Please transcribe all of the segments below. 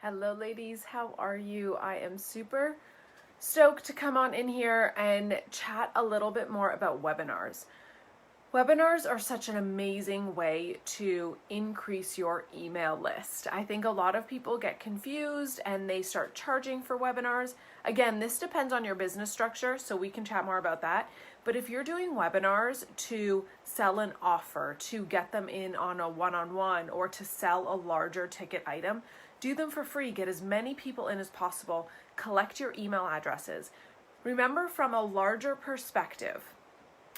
Hello ladies, how are you? I am super stoked to come on in here and chat a little bit more about webinars. Webinars are such an amazing way to increase your email list. I think a lot of people get confused and they start charging for webinars. Again, this depends on your business structure, so we can chat more about that. But if you're doing webinars to sell an offer, to get them in on a one-on-one, or to sell a larger ticket item, do them for free. Get as many people in as possible. Collect your email addresses. Remember, from a larger perspective,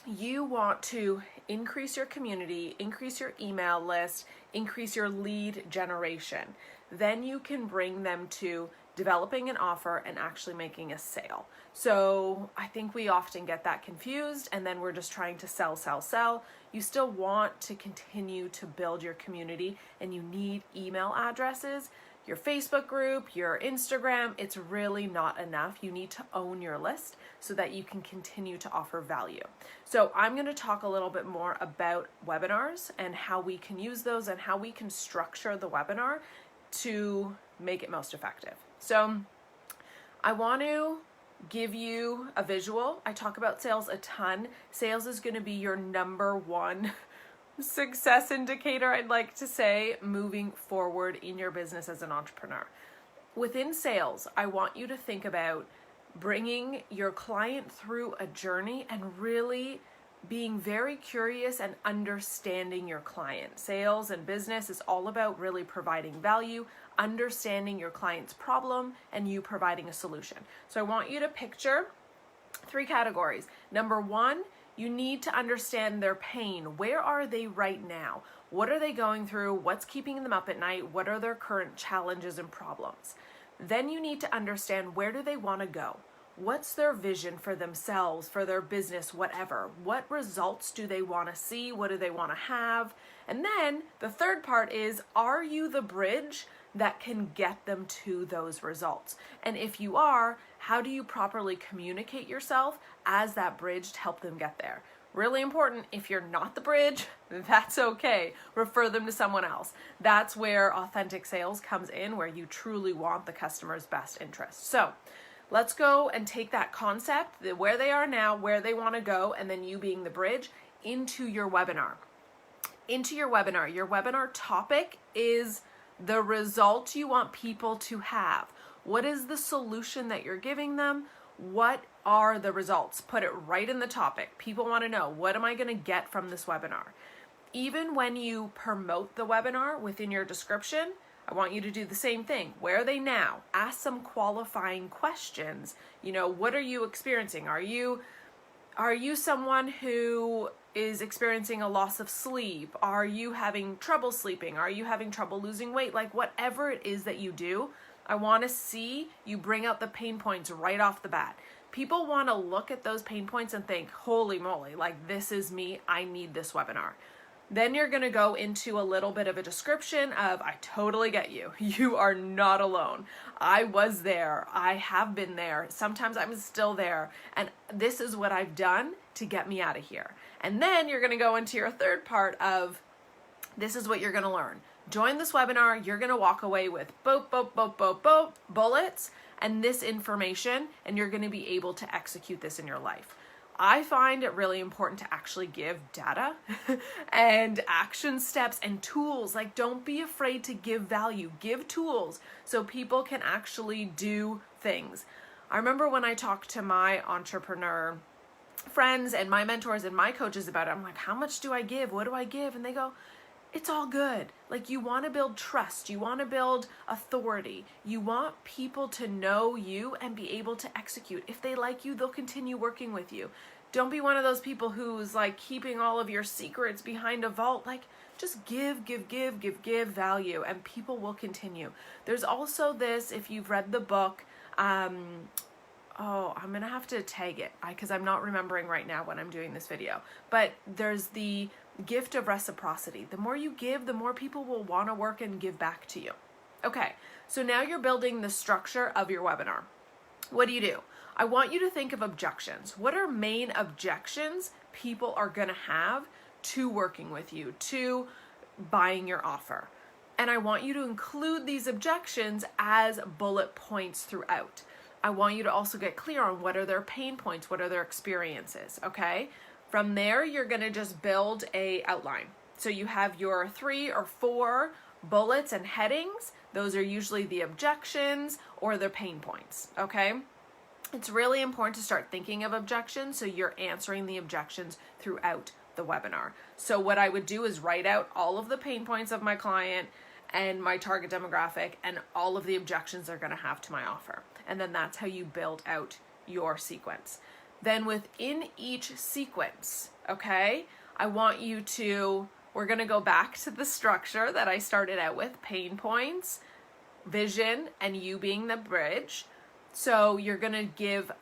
you want to increase your community, increase your email list, increase your lead generation. Then you can bring them to developing an offer and actually making a sale. So I think we often get that confused, and then we're just trying to sell. You still want to continue to build your community, and you need email addresses. Your Facebook group, your Instagram, it's really not enough. You need to own your list so that you can continue to offer value. So I'm going to talk a little bit more about webinars and how we can use those and how we can structure the webinar to make it most effective. So I want to give you a visual. I talk about sales a ton. Sales is going to be your number one success indicator, I'd like to say, moving forward in your business as an entrepreneur. Within sales, I want you to think about bringing your client through a journey and really being very curious and understanding your client. Sales and business is all about really providing value, understanding your client's problem, and you providing a solution. So I want you to picture 3 categories. Number 1, you need to understand their pain. Where are they right now? What are they going through? What's keeping them up at night? What are their current challenges and problems? Then you need to understand, where do they want to go? What's their vision for themselves, for their business, whatever? What results do they want to see? What do they want to have? And then the third part is, are you the bridge that can get them to those results? And if you are, how do you properly communicate yourself as that bridge to help them get there? Really important. If you're not the bridge, that's okay. Refer them to someone else. That's where authentic sales comes in, where you truly want the customer's best interest. So let's go and take that concept, where they are now, where they want to go, and then you being the bridge, into your webinar. Your webinar topic is the result you want people to have. What is the solution that you're giving them? What are the results? Put it right in the topic. People want to know, what am I going to get from this webinar? Even when you promote the webinar within your description, I want you to do the same thing. Where are they now? Ask some qualifying questions. What are you experiencing? Are you someone who is experiencing a loss of sleep? Are you having trouble sleeping? Are you having trouble losing weight? Like, whatever it is that you do, I want to see you bring out the pain points right off the bat. People want to look at those pain points and think, holy moly, like, this is me. I need this webinar. Then you're going to go into a little bit of a description of, I totally get you. You are not alone. I was there. I have been there. Sometimes I'm still there. And this is what I've done to get me out of here. And then you're going to go into your third part of, this is what you're going to learn. Join this webinar. You're going to walk away with bullets and this information, and you're going to be able to execute this in your life. I find it really important to actually give data and action steps and tools. Like, don't be afraid to give value. Give tools so people can actually do things. I remember when I talked to my entrepreneur friends and my mentors and my coaches about it, I'm like, how much do I give? What do I give? And they go, it's all good. Like, you want to build trust. You want to build authority. You want people to know you and be able to execute. If they like you, they'll continue working with you. Don't be one of those people who's like keeping all of your secrets behind a vault. Like, just give value, and people will continue. There's also this, if you've read the book, I'm going to have to tag it because I'm not remembering right now when I'm doing this video. But there's the gift of reciprocity. The more you give, the more people will want to work and give back to you. Okay, so now you're building the structure of your webinar. What do? I want you to think of objections. What are main objections people are going to have to working with you, to buying your offer? And I want you to include these objections as bullet points throughout. I want you to also get clear on what are their pain points, what are their experiences, okay? From there, you're gonna just build a outline. So you have your 3 or 4 bullets and headings. Those are usually the objections or the pain points, okay? It's really important to start thinking of objections so you're answering the objections throughout the webinar. So what I would do is write out all of the pain points of my client and my target demographic and all of the objections they're gonna have to my offer. And then that's how you build out your sequence. Then within each sequence, okay, I want you to, we're gonna go back to the structure that I started out with, pain points, vision, and you being the bridge. So you're gonna give,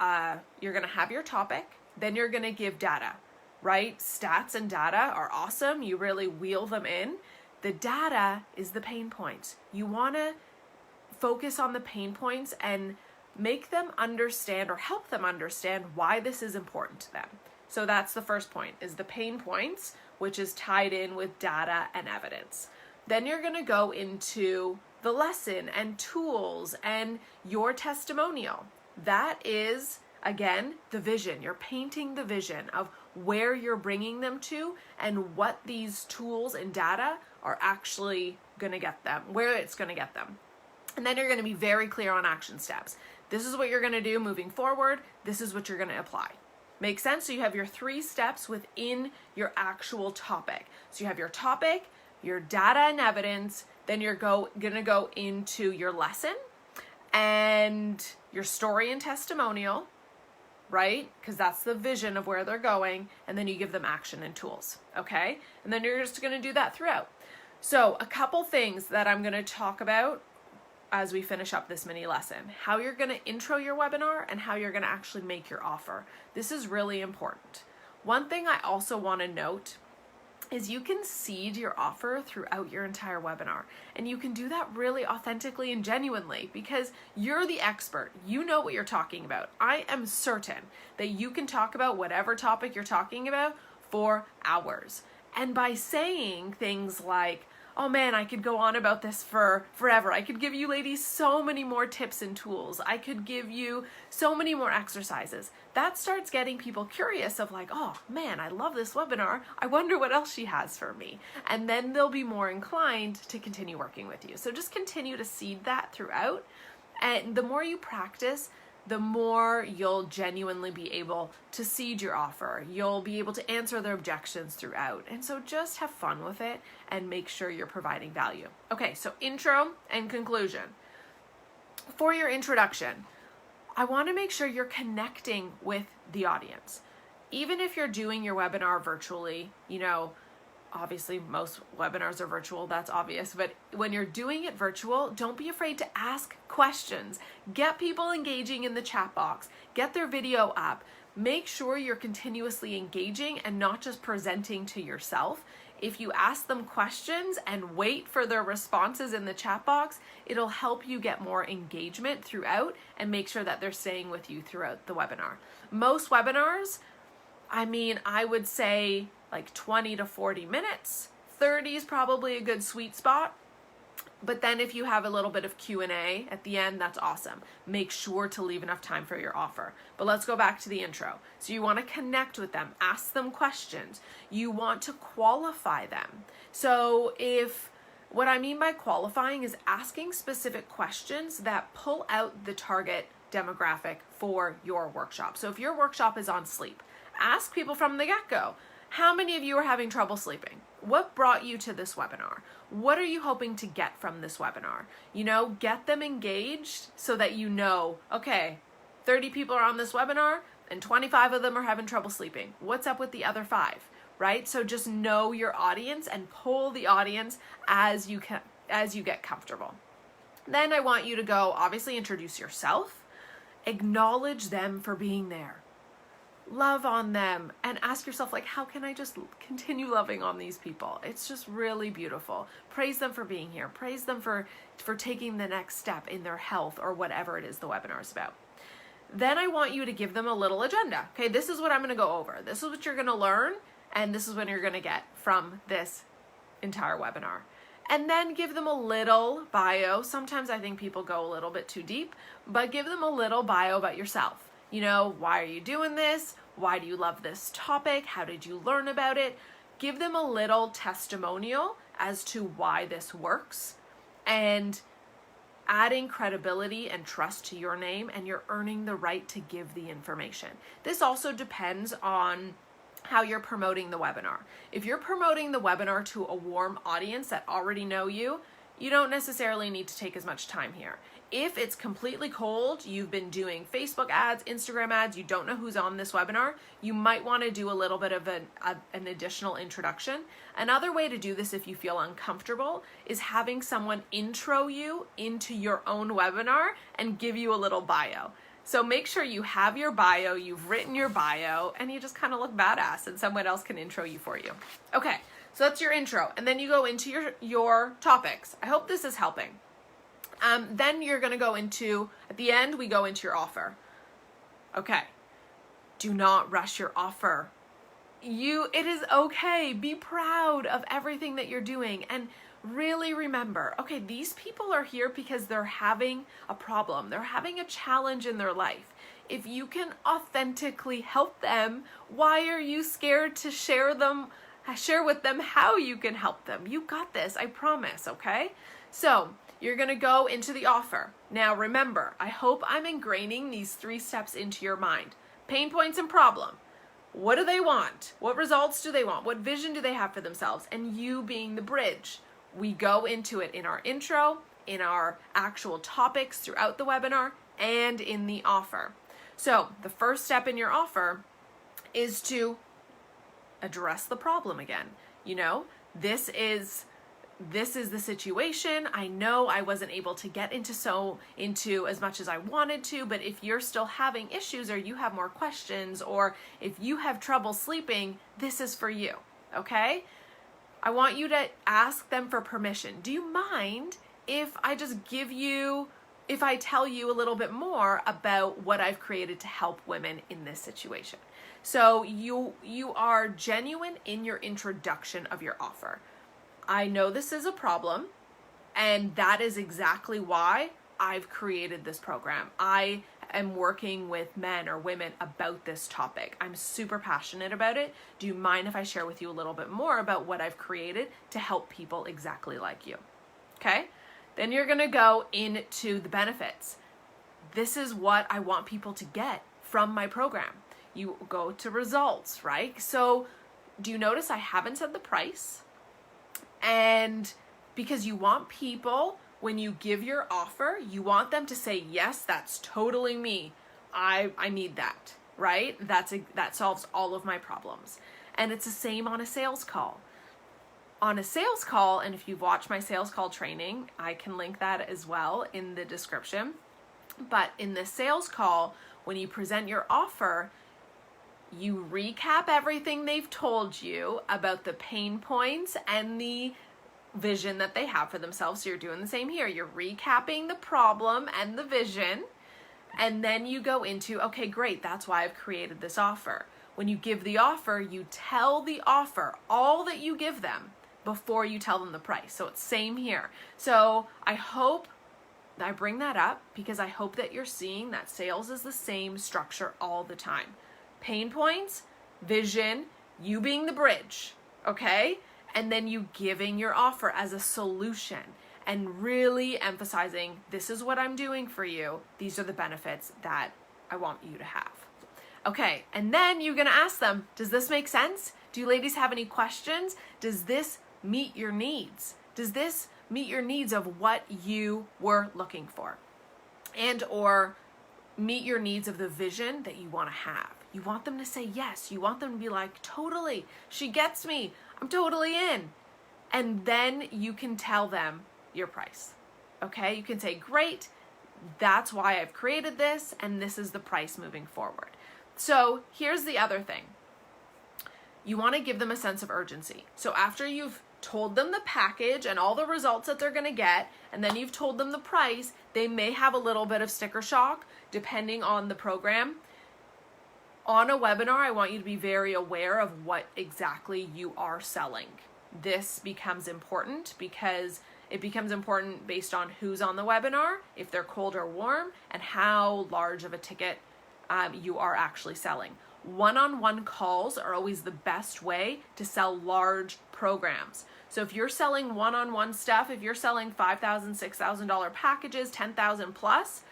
you're gonna have your topic, then you're gonna give data, right? Stats and data are awesome. You really wheel them in. The data is the pain points. You wanna focus on the pain points and make them understand or help them understand why this is important to them. So that's the first point, is the pain points, which is tied in with data and evidence. Then you're gonna go into the lesson and tools and your testimonial. That is, again, the vision. You're painting the vision of where you're bringing them to and what these tools and data are actually gonna get them, where it's gonna get them. And then you're gonna be very clear on action steps. This is what you're gonna do moving forward. This is what you're gonna apply. Make sense? So you have your 3 steps within your actual topic. So you have your topic, your data and evidence, then you're gonna go into your lesson and your story and testimonial, right? Because that's the vision of where they're going, and then you give them action and tools, okay? And then you're just gonna do that throughout. So a couple things that I'm gonna talk about as we finish up this mini lesson, how you're gonna intro your webinar and how you're gonna actually make your offer. This is really important. One thing I also wanna note is you can seed your offer throughout your entire webinar. And you can do that really authentically and genuinely because you're the expert. You know what you're talking about. I am certain that you can talk about whatever topic you're talking about for hours. And by saying things like, oh man, I could go on about this for forever. I could give you ladies so many more tips and tools. I could give you so many more exercises. That starts getting people curious of like, oh man, I love this webinar. I wonder what else she has for me. And then they'll be more inclined to continue working with you. So just continue to seed that throughout. And the more you practice, the more you'll genuinely be able to seed your offer. You'll be able to answer their objections throughout. And so just have fun with it and make sure you're providing value. Okay, so intro and conclusion. For your introduction, I want to make sure you're connecting with the audience. Even if you're doing your webinar virtually, you know, obviously most webinars are virtual, that's obvious, but when you're doing it virtual, don't be afraid to ask questions. Get people engaging in the chat box, get their video up, make sure you're continuously engaging and not just presenting to yourself. If you ask them questions and wait for their responses in the chat box, it'll help you get more engagement throughout and make sure that they're staying with you throughout the webinar. Most webinars, I would say like 20 to 40 minutes. 30 is probably a good sweet spot. But then if you have a little bit of Q&A at the end, that's awesome. Make sure to leave enough time for your offer. But let's go back to the intro. So you want to connect with them, ask them questions. You want to qualify them. So what I mean by qualifying is asking specific questions that pull out the target demographic for your workshop. So if your workshop is on sleep, ask people from the get-go. How many of you are having trouble sleeping? What brought you to this webinar? What are you hoping to get from this webinar? You know, get them engaged so that you know, okay, 30 people are on this webinar and 25 of them are having trouble sleeping. What's up with the other 5, right? So just know your audience and pull the audience as you get comfortable. Then I want you to go, obviously, introduce yourself, acknowledge them for being there. Love on them and ask yourself, like, how can I just continue loving on these people? It's just really beautiful. Praise them for being here. Praise them for taking the next step in their health or whatever it is the webinar is about. Then I want you to give them a little agenda. Okay, this is what I'm going to go over. This is what you're going to learn, and this is what you're going to get from this entire webinar. And then give them a little bio. Sometimes I think people go a little bit too deep, but give them a little bio about yourself. You know, why are you doing this? Why do you love this topic? How did you learn about it? Give them a little testimonial as to why this works, and adding credibility and trust to your name, and you're earning the right to give the information. This also depends on how you're promoting the webinar. If you're promoting the webinar to a warm audience that already know you, you don't necessarily need to take as much time here. If it's completely cold, you've been doing Facebook ads, Instagram ads, you don't know who's on this webinar, you might want to do a little bit of an additional introduction. Another way to do this if you feel uncomfortable is having someone intro you into your own webinar and give you a little bio. So make sure you have your bio, you've written your bio, and you just kind of look badass and someone else can intro you for you. Okay, so that's your intro. And then you go into your topics. I hope this is helping. Then you're going to go into, at the end, we go into your offer. Okay, do not rush your offer. It is okay. Be proud of everything that you're doing. And really remember, okay, these people are here because they're having a problem. They're having a challenge in their life. If you can authentically help them, why are you scared to share with them how you can help them? You got this, I promise, okay? So you're going to go into the offer. Now remember, I hope I'm ingraining these 3 steps into your mind. Pain points and problem. What do they want? What results do they want? What vision do they have for themselves? And you being the bridge. We go into it in our intro, in our actual topics throughout the webinar, and in the offer. So the first step in your offer is to address the problem again. You know, this is the situation. I know I wasn't able to get into as much as I wanted to, but if you're still having issues, or you have more questions, or if you have trouble sleeping, this is for you, okay? I want you to ask them for permission. Do you mind if I tell you a little bit more about what I've created to help women in this situation? So you are genuine in your introduction of your offer. I know this is a problem, and that is exactly why I've created this program. I am working with men or women about this topic. I'm super passionate about it. Do you mind if I share with you a little bit more about what I've created to help people exactly like you? Okay? Then you're going to go into the benefits. This is what I want people to get from my program. You go to results, right? So do you notice I haven't said the price? And because you want people, when you give your offer, you want them to say, yes, that's totally me. I need that, right? That solves all of my problems. And it's the same on a sales call. On a sales call, and if you've watched my sales call training, I can link that as well in the description. But in the sales call, when you present your offer, you recap everything they've told you about the pain points and the vision that they have for themselves. So you're doing the same here. You're recapping the problem and the vision, and then you go into, okay, great, that's why I've created this offer. When you give the offer, you tell the offer all that you give them before you tell them the price. So it's same here. So I hope I bring that up because I hope that you're seeing that sales is the same structure all the time. Pain points, vision, you being the bridge, okay? And then you giving your offer as a solution and really emphasizing, this is what I'm doing for you. These are the benefits that I want you to have. Okay, and then you're gonna ask them, does this make sense? Do you ladies have any questions? Does this meet your needs? Does this meet your needs of what you were looking for? And or meet your needs of the vision that you wanna have? You want them to say yes. You want them to be like, totally, she gets me. I'm totally in. And then you can tell them your price. Okay? You can say, great, that's why I've created this, and this is the price moving forward. So here's the other thing. You want to give them a sense of urgency. So after you've told them the package and all the results that they're going to get, and then you've told them the price, they may have a little bit of sticker shock depending on the program. On a webinar, I want you to be very aware of what exactly you are selling. this becomes important, because it becomes important based on who's on the webinar, if they're cold or warm, and how large of a ticket you are actually selling. One-on-one calls are always the best way to sell large programs. So if you're selling one-on-one stuff, if you're selling $5,000, $6,000 packages, 10,000 plus,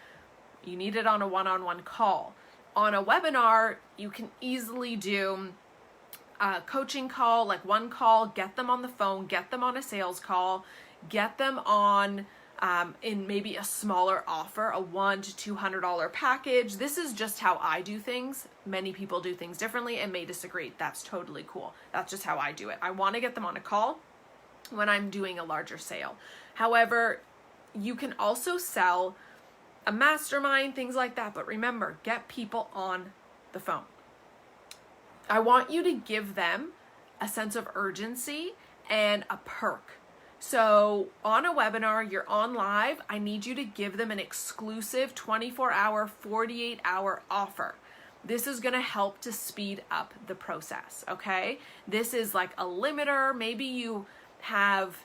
you need it on a one-on-one call. On a webinar, you can easily do a coaching call, like one call, get them on the phone, get them on a sales call, get them on in maybe a smaller offer, a $100 to $200 package. This is just how I do things. Many people do things differently and may disagree. That's totally cool. That's just how I do it. I want to get them on a call when I'm doing a larger sale. However, you can also sell a mastermind, things like that. But remember, get people on the phone. I want you to give them a sense of urgency and a perk. So on a webinar, you're on live, I need you to give them an exclusive 24-hour, 48-hour offer. This is going to help to speed up the process, okay? This is like a limiter. Maybe you have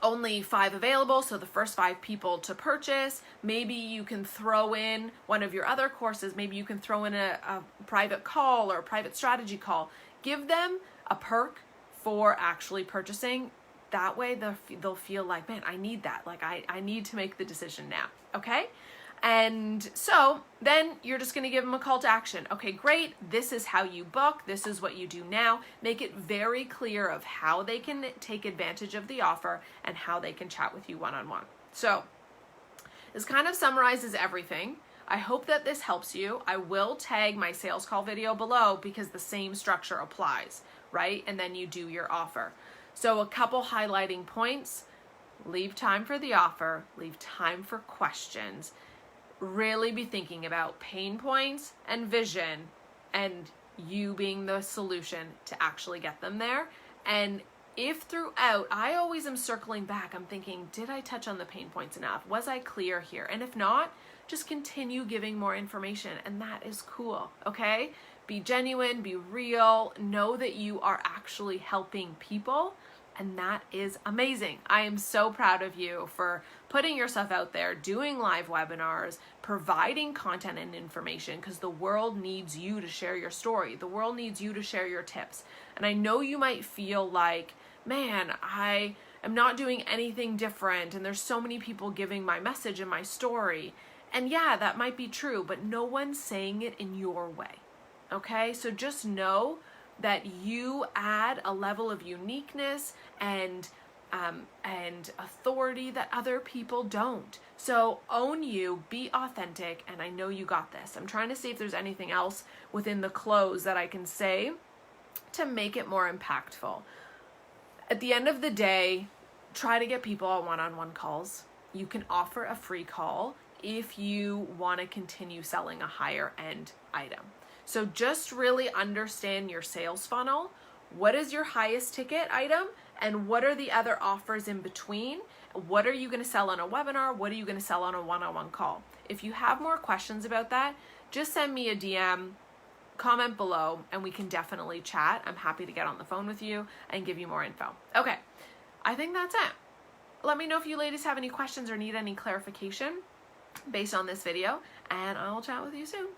only 5 available, so the first 5 people to purchase. Maybe you can throw in one of your other courses. Maybe you can throw in a private call or a private strategy call. Give them a perk for actually purchasing. That way they'll feel like, man, I need that. Like I need to make the decision now, okay? And so then you're just going to give them a call to action. Okay, great. This is how you book. This is what you do now. Make it very clear of how they can take advantage of the offer and how they can chat with you one-on-one. So this kind of summarizes everything. I hope that this helps you. I will tag my sales call video below because the same structure applies, right? And then you do your offer. So a couple highlighting points: leave time for the offer, leave time for questions, really be thinking about pain points and vision and you being the solution to actually get them there. And if throughout, I always am circling back, I'm thinking, did I touch on the pain points enough? Was I clear here? And if not, just continue giving more information, and that is cool, okay? Be genuine, be real, know that you are actually helping people, and that is amazing. I am so proud of you for putting yourself out there, doing live webinars, providing content and information, because the world needs you to share your story. The world needs you to share your tips. And I know you might feel like, man, I am not doing anything different, and there's so many people giving my message and my story. And yeah, that might be true, but no one's saying it in your way. Okay, so just know that you add a level of uniqueness and authority that other people don't. So own you, be authentic, and I know you got this. I'm trying to see if there's anything else within the close that I can say to make it more impactful. At the end of the day, try to get people on one-on-one calls. You can offer a free call if you want to continue selling a higher end item. So just really understand your sales funnel. What is your highest ticket item? And what are the other offers in between? What are you going to sell on a webinar? What are you going to sell on a one-on-one call? If you have more questions about that, just send me a DM, comment below, and we can definitely chat. I'm happy to get on the phone with you and give you more info. Okay, I think that's it. Let me know if you ladies have any questions or need any clarification based on this video, and I'll chat with you soon.